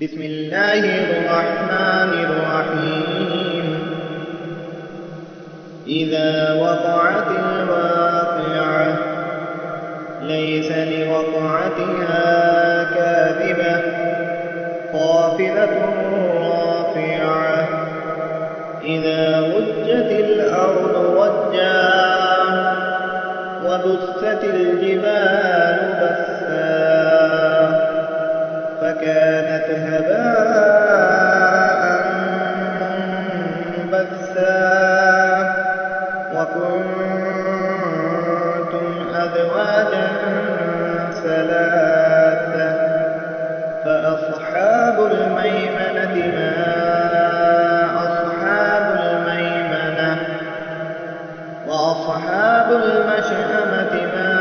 بسم الله الرحمن الرحيم. إذا وقعت الواقعة ليس لوقعتها كاذبة خافضة رافعة إذا رجت الأرض رجا وبست الجبال بسا فكانت هباء منبثا وكنتم أزواجا ثلاثة فأصحاب الميمنة ما أصحاب الميمنة وأصحاب المشأمة ما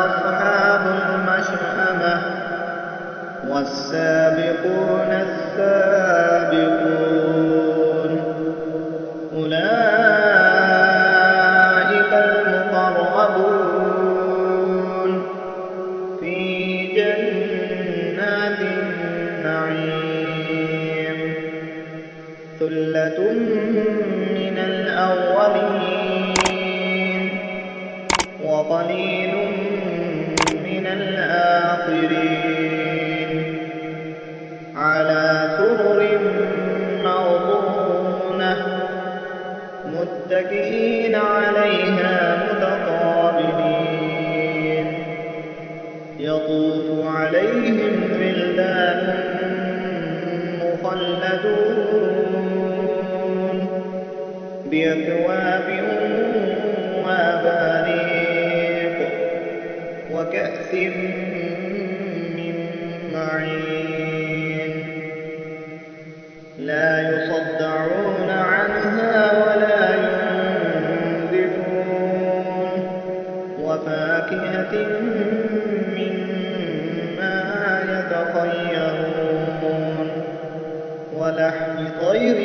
أصحاب المشأمة والسابقون السابقون أولئك المقربون في جنات النعيم ثلة من الأولين وقليل من الآخرين على سرر موضونة متكئين عليها متقابلين يطوف عليهم ولدان مخلدون بأكواب وأباريق وكأس من معين لا يصدعون عنها ولا ينزفون وفاكهة مما يتخيرون ولحم طير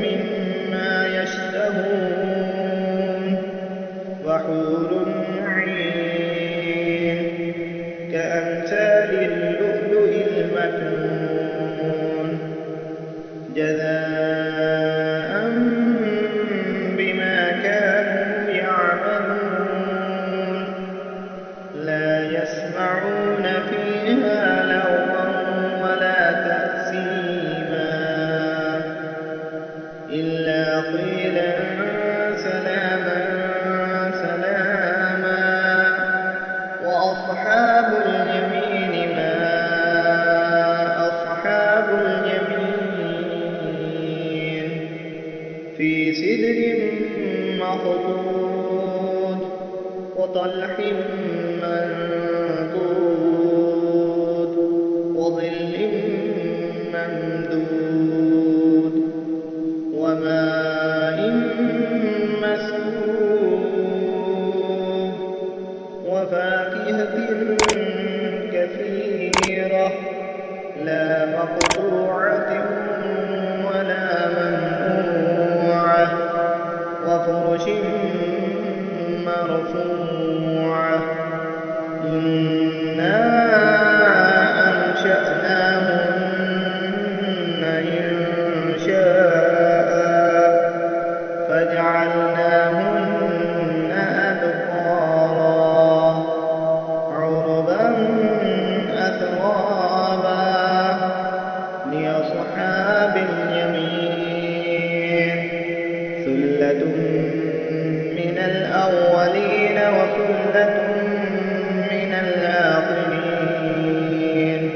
مما يشتهون وحور عين كأمثال اللؤلؤ المكنون جزاء بما كانوا يعملون لا يسمعون فيها لغوا ولا تأثيما إلا قيلا سلاما سلاما وأصحاب اليمين ما أصحاب اليمين في سدر مخضود وطلح منضود وظل ممدود وماء مسكوب وفاكهة كثيرة لا مقطوعة ولا ممنوعة وفرش مرفوعة إنا أنشأناهن إنشاء فجعلناهن أبكارا عربا أترابا لأصحاب اليمين ثلة من الأولين وثلة من الآخرين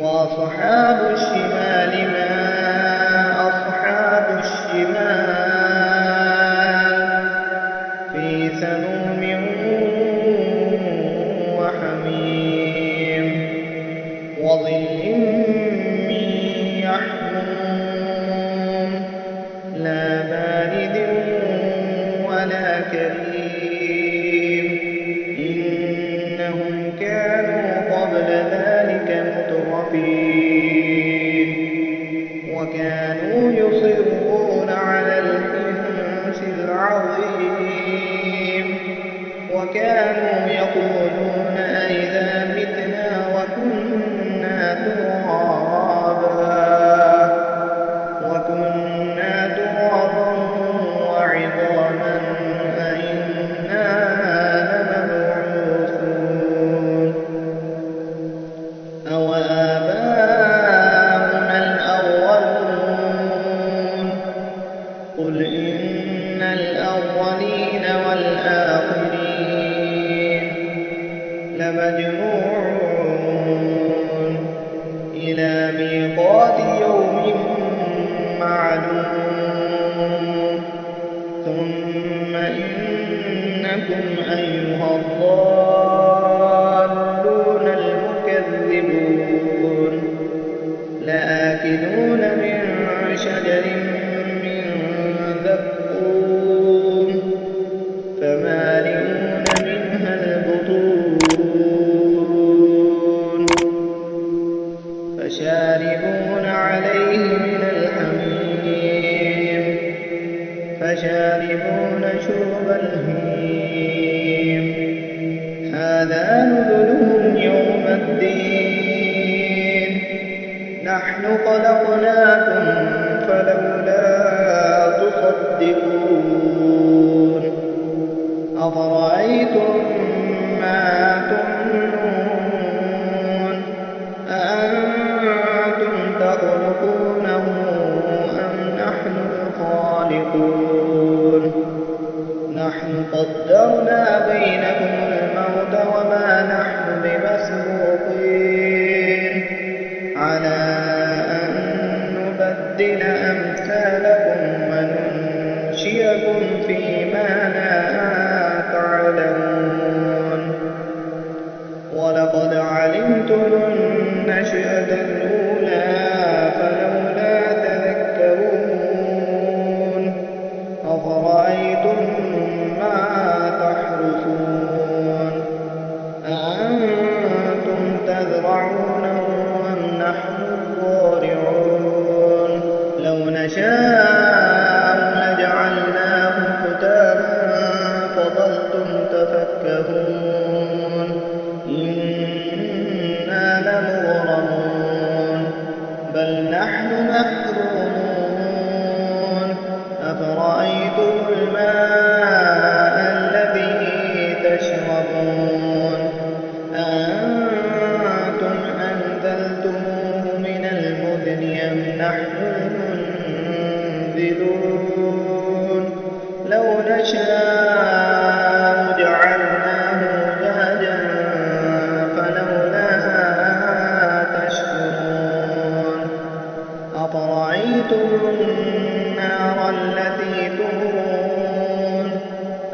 وأصحاب الشمال ما أصحاب الشمال في سموم وحميم وظل من يحموم لا بارد ولا كريم إنهم كانوا قبل ذلك مترفين لمجموعون إلى ميقات يوم معلوم ثم إنكم أيها الضالون المكذبون لآكلون من شجر من زقوم فمالئون منها البطون فشاربون عليه من الحميم فشاربون شرب الهيم هذا نزلهم يوم الدين نحن خلقناكم فلولا تصدقون أفرأيتم ما تمنون أأنتم تخلقونه أم نحن الخالقون نحن قدرنا بينكم الموت وما نحن بمسبوقين على أن نبدل أمثالكم وننشئكم فيما لا تعلمون ولقد علمتم النشأة الأولى فلولا تذكرون أفرأيتم ما تحرثون أأنتم تزرعونه أم نحن الزارعون لو نشاء لجعلناه ختاما فظلتم تفكهون إنا لمغرمون بل نحن محرومون أفرأيتم الماء الذي تشربون أأنتم أنزلتموه من المزن أم نحن المنزلون لو نشاء جعلناه أجاجا فلولا تشكرون أفرأيتم النار التي تورون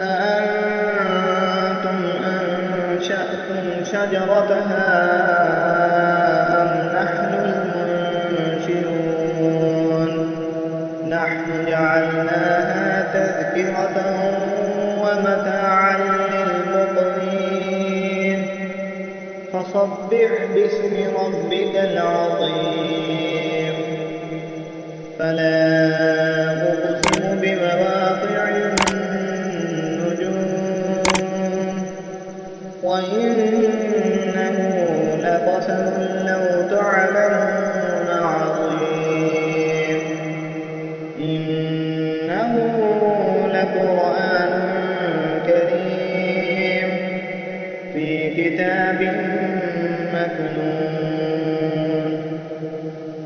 أأنتم أنشأتم شجرتها أم نحن المنشئون نحن جعلناها تذكرة ومتاعا للمقوين فصبح باسم ربك العظيم فلا أقسم بمواقع النجوم وإنه لقسم لو تعلمون عظيم إنه لقرآن كريم في كتاب مكنون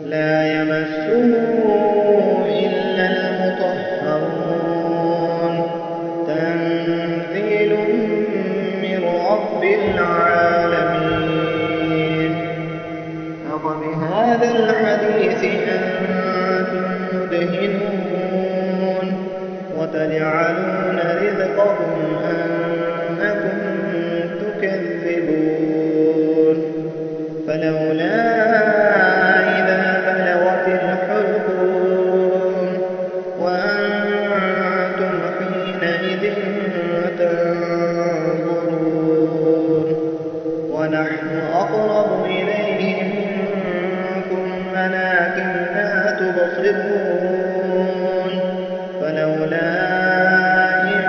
لا يمسه إلا المطهرون تنزيل من رب العالمين أفبهذا الحديث أنتم مدهنون وتجعلون رزقكم أنكم تكذبون فلولا إذا بلغت الحلقوم وأنتم حينئذ تنظرون ونحن أقرب إليه منكم ولكن لا تبصرون فلولا إن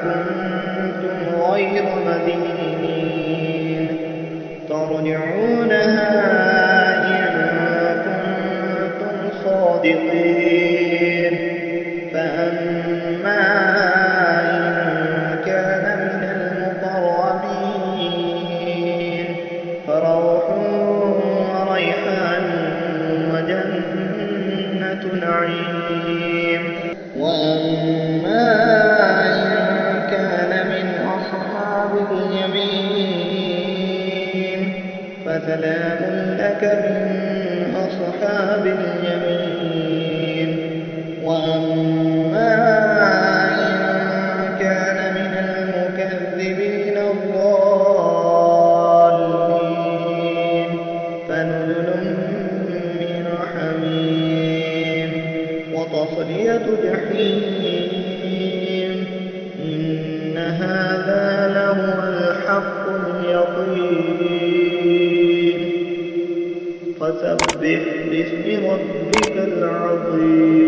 كنتم غير مدينين ترجعونها إن كنتم صادقين فأما إن كان من المقربين فروح وريحان وجنة نعيم وأما إن كان من أصحاب اليمين فسلام لك من أصحاب اليمين. وأما إن كان من المكذبين الضالين فنزل من حميم وتصلية جحيم. إن هذا لهو الحق اليقين. فسبح باسم ربك العظيم.